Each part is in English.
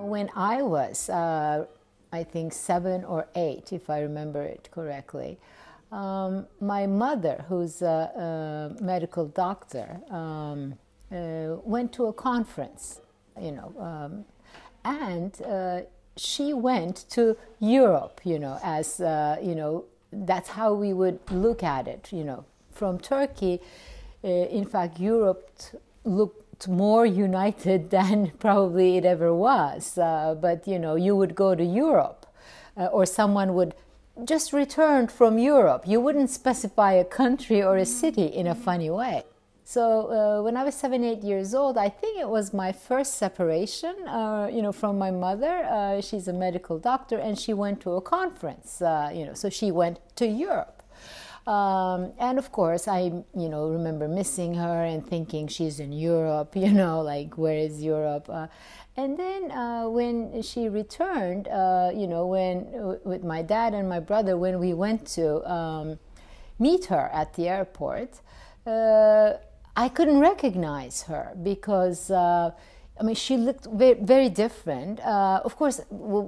when I was, I think 7 or 8, if I remember it correctly, my mother, who's a medical doctor, went to a conference, and she went to Europe, as, that's how we would look at it, from Turkey. In fact, Europe looked more united than probably it ever was. But, you would go to Europe, or someone would just return from Europe. You wouldn't specify a country or a city in a funny way. So when I was 7, 8 years old, I think it was my first separation, from my mother. She's a medical doctor, and she went to a conference, so she went to Europe. And of course, I, remember missing her and thinking she's in Europe, like, where is Europe? And then when she returned, with my dad and my brother, when we went to meet her at the airport, I couldn't recognize her because, she looked very, very different. Of course,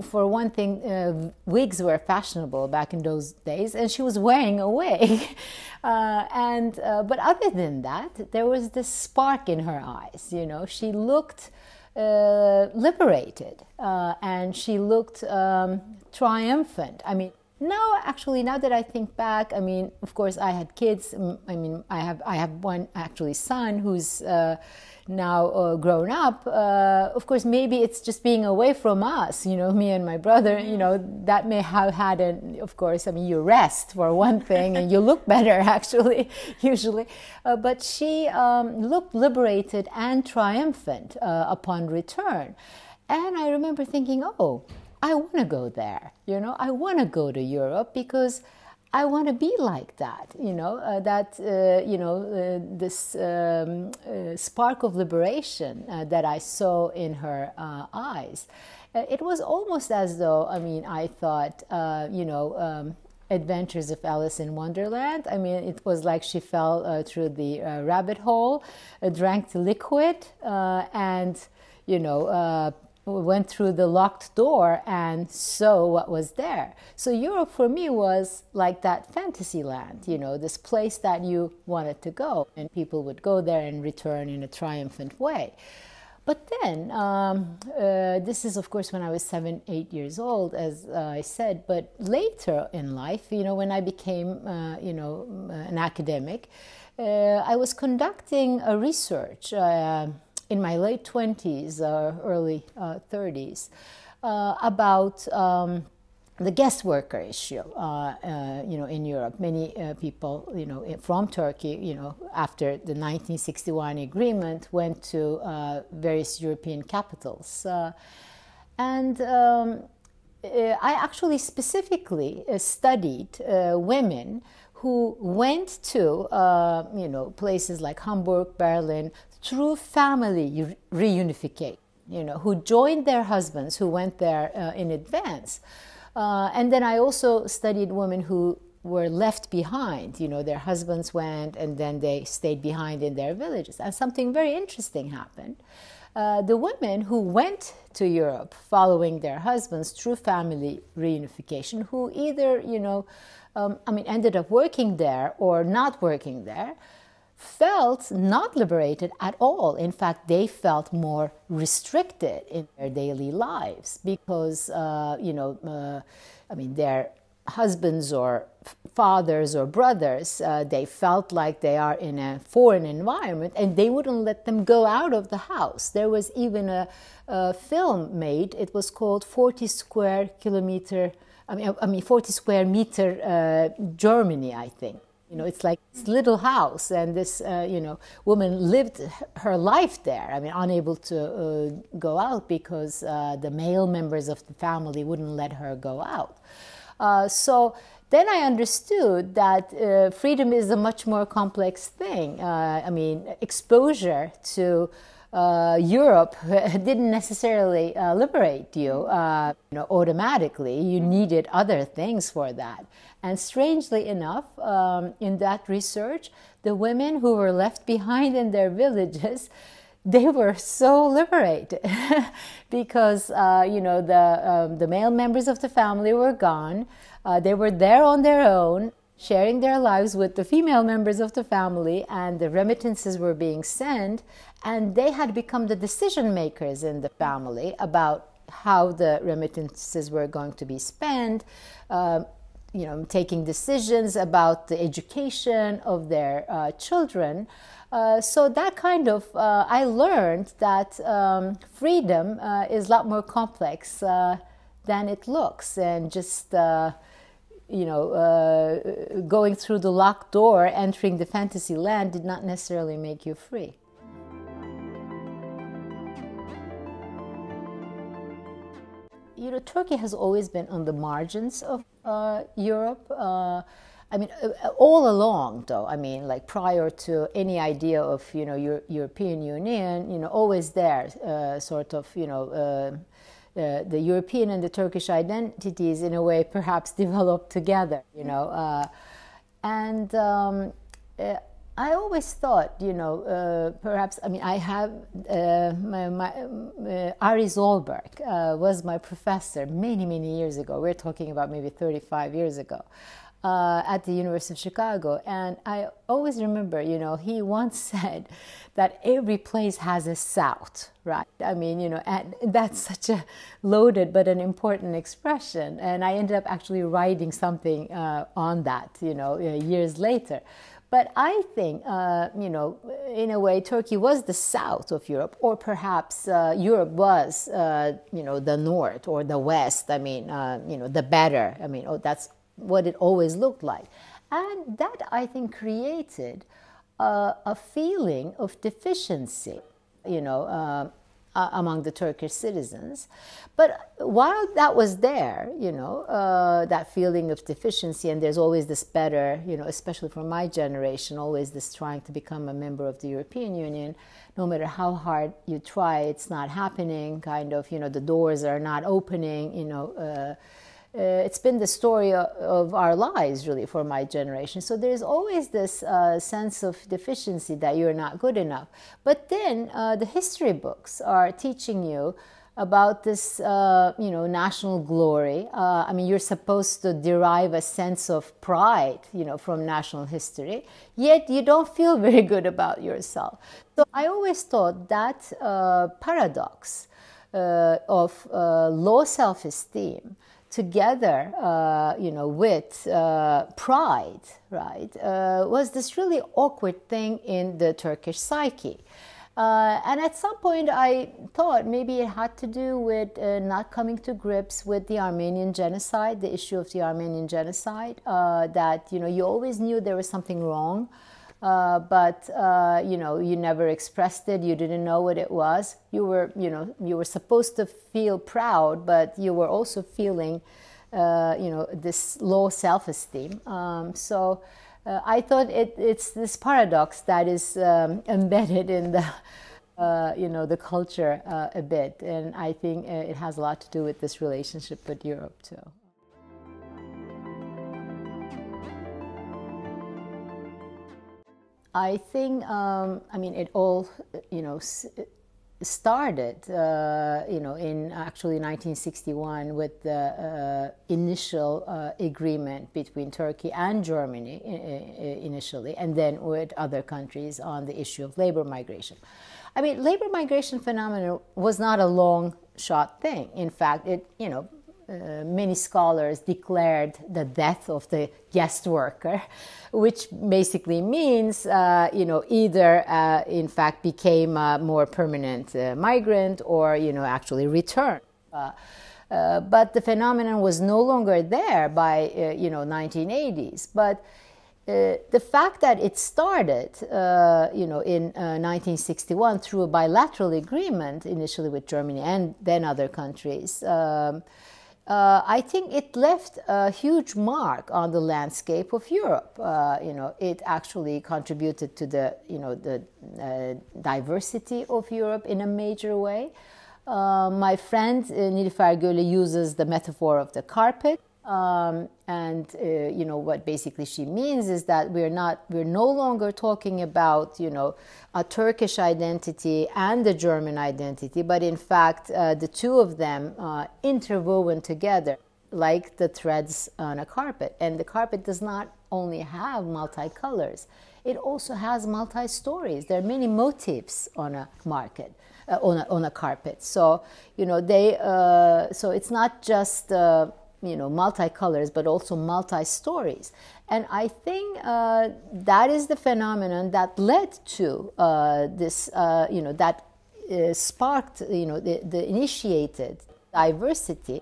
for one thing, wigs were fashionable back in those days, and she was wearing a wig. But other than that, there was this spark in her eyes. She looked liberated, and she looked triumphant. Now that I think back, of course, I had kids. I have one actually son who's now grown up. Of course, maybe it's just being away from us, me and my brother, that may have had of course, you rest for one thing and you look better actually, usually. But she looked liberated and triumphant upon return. And I remember thinking, oh, I want to go there, I want to go to Europe because I want to be like that, this spark of liberation that I saw in her eyes. It was almost as though, I thought, Adventures of Alice in Wonderland. It was like she fell through the rabbit hole, drank the liquid, and, went through the locked door and saw what was there. So Europe for me was like that fantasy land, this place that you wanted to go, and people would go there and return in a triumphant way. But then, this is of course when I was 7, 8 years old, as I said, but later in life, when I became, an academic, I was conducting a research in my late 20s, early 30s, about the guest worker issue, in Europe. Many people, from Turkey, after the 1961 agreement, went to various European capitals. And I actually specifically studied women who went to, places like Hamburg, Berlin, through family reunification, who joined their husbands who went there in advance. And then I also studied women who were left behind, their husbands went and then they stayed behind in their villages. And something very interesting happened. The women who went to Europe following their husbands through family reunification, who either, ended up working there or not working there, felt not liberated at all. In fact, they felt more restricted in their daily lives because, their husbands or fathers or brothers, they felt like they are in a foreign environment and they wouldn't let them go out of the house. There was even a film made. It was called 40 Square Meter Germany, I think. It's like this little house, and this, woman lived her life there. Unable to go out because the male members of the family wouldn't let her go out. So then I understood that freedom is a much more complex thing. Exposure to Europe didn't necessarily liberate you, automatically. You needed other things for that. And strangely enough, in that research, the women who were left behind in their villages they were so liberated because the male members of the family were gone. They were there on their own, sharing their lives with the female members of the family, and the remittances were being sent, and they had become the decision makers in the family about how the remittances were going to be spent, taking decisions about the education of their children. So that kind of, I learned that freedom is a lot more complex than it looks, and just going through the locked door, entering the fantasy land did not necessarily make you free. Turkey has always been on the margins of Europe. All along, though. Like prior to any idea of, European Union, always there, the European and the Turkish identities, in a way, perhaps developed together, I always thought, perhaps, I have Ari Zolberg was my professor many, many years ago. We're talking about maybe 35 years ago at the University of Chicago. And I always remember, he once said that every place has a south, right? And that's such a loaded but an important expression. And I ended up actually writing something on that, years later. But I think, in a way, Turkey was the south of Europe, or perhaps Europe was, the north or the west. The better. That's what it always looked like. And that, I think, created a feeling of deficiency, among the Turkish citizens. But while that was there, that feeling of deficiency, and there's always this better, especially for my generation, always this trying to become a member of the European Union, no matter how hard you try, it's not happening, kind of, the doors are not opening, it's been the story of our lives, really, for my generation. So there's always this sense of deficiency that you're not good enough. But then the history books are teaching you about this, national glory. You're supposed to derive a sense of pride, from national history, yet you don't feel very good about yourself. So I always thought that paradox of low self-esteem together, with pride, right, was this really awkward thing in the Turkish psyche. And at some point I thought maybe it had to do with not coming to grips with the Armenian genocide, the issue of the Armenian genocide, that, you always knew there was something wrong, but you never expressed it. You didn't know what it was. You were supposed to feel proud, but you were also feeling, this low self-esteem. So I thought it's this paradox that is embedded in the, the culture a bit, and I think it has a lot to do with this relationship with Europe too. I think, it all, started, in actually 1961 with the initial agreement between Turkey and Germany initially, and then with other countries on the issue of labor migration. Labor migration phenomenon was not a long shot thing. In fact, it, many scholars declared the death of the guest worker, which basically means, either in fact became a more permanent migrant or, actually returned. But the phenomenon was no longer there by, 1980s. But the fact that it started, in 1961 through a bilateral agreement, initially with Germany and then other countries, I think it left a huge mark on the landscape of Europe. It actually contributed to the diversity of Europe in a major way. My friend Nilüfer Gölü uses the metaphor of the carpet. What basically she means is that we're no longer talking about, a Turkish identity and a German identity, but in fact, the two of them interwoven together like the threads on a carpet. And the carpet does not only have multicolors, it also has multi-stories. There are many motifs on a market. On a carpet, so so it's not just multicolors, but also multi-stories, and I think that is the phenomenon that led to this, that sparked, the initiated diversity,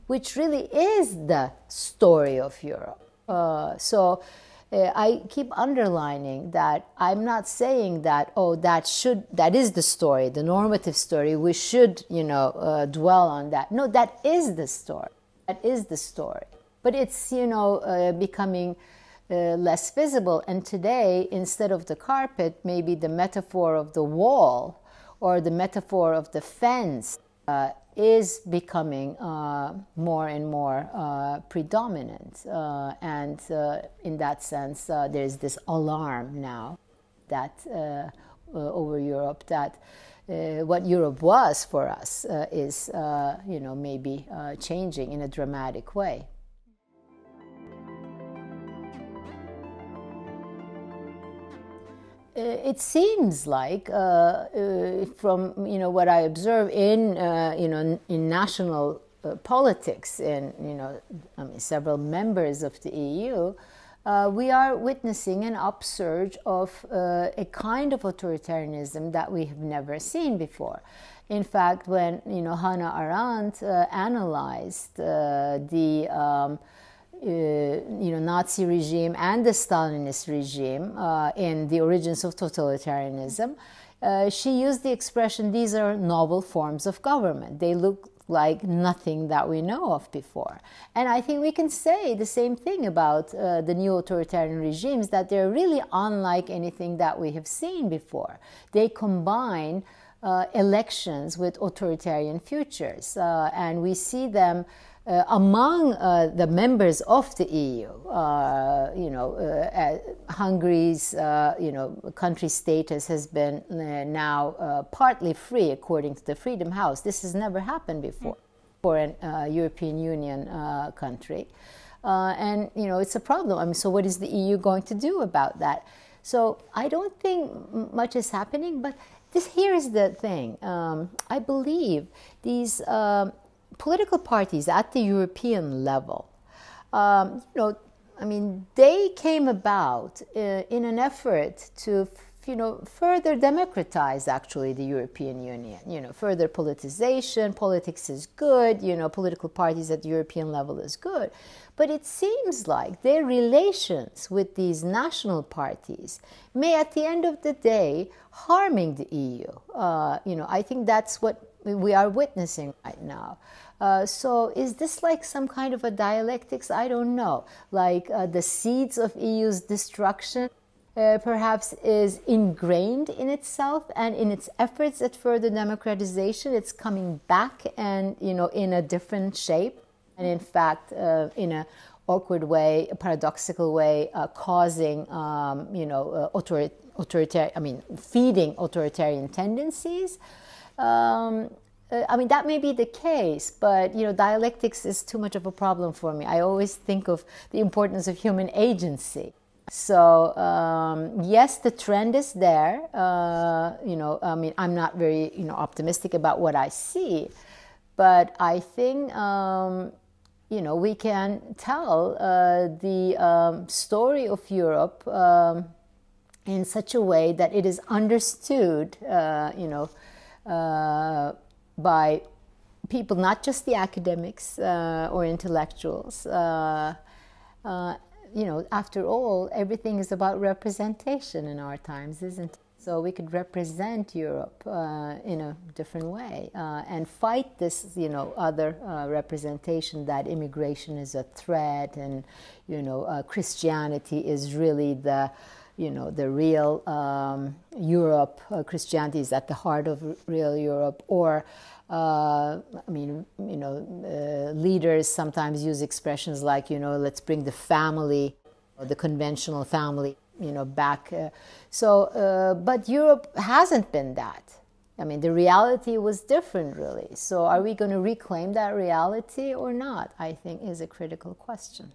which really is the story of Europe. I keep underlining that I'm not saying that, that is the story, the normative story, we should, dwell on that. No, that is the story. That is the story. But it's, becoming less visible. And today, instead of the carpet, maybe the metaphor of the wall or the metaphor of the fence is becoming more and more predominant. And in that sense, there's this alarm now that over Europe, that what Europe was for us is, maybe changing in a dramatic way. It seems like, from what I observe in in national politics, in several members of the EU, we are witnessing an upsurge of a kind of authoritarianism that we have never seen before. In fact, when Hannah Arendt analyzed the Nazi regime and the Stalinist regime in The Origins of Totalitarianism, she used the expression, these are novel forms of government. They look like nothing that we know of before. And I think we can say the same thing about the new authoritarian regimes, that they're really unlike anything that we have seen before. They combine elections with authoritarian futures, and we see them among the members of the EU. Hungary's country status has been now partly free, according to the Freedom House. This has never happened before for a European Union country, and it's a problem. I mean, so what is the EU going to do about that? So I don't think much is happening, but here is the thing. I believe these political parties at the European level, they came about in an effort to, further democratize actually the European Union. Further politicization, politics is good, political parties at the European level is good. But it seems like their relations with these national parties may, at the end of the day, harming the EU. I think that's what we are witnessing right now. So is this like some kind of a dialectics? I don't know. Like the seeds of EU's destruction perhaps is ingrained in itself, and in its efforts at further democratization, it's coming back and, in a different shape. And in fact, in an awkward way, a paradoxical way, causing, feeding authoritarian tendencies. That may be the case, but, dialectics is too much of a problem for me. I always think of the importance of human agency. So, yes, the trend is there. I'm not very, optimistic about what I see, but I think, we can tell the story of Europe in such a way that it is understood, by people, not just the academics or intellectuals. After all, everything is about representation in our times, isn't it? So we could represent Europe in a different way and fight this, other representation that immigration is a threat, and, Christianity is really the you know, the real Europe, Christianity is at the heart of real Europe, or I mean, you know, leaders sometimes use expressions like, you know, let's bring the family, or the conventional family, you know, back. But Europe hasn't been that. I mean, the reality was different, really. So are we going to reclaim that reality or not, I think is a critical question.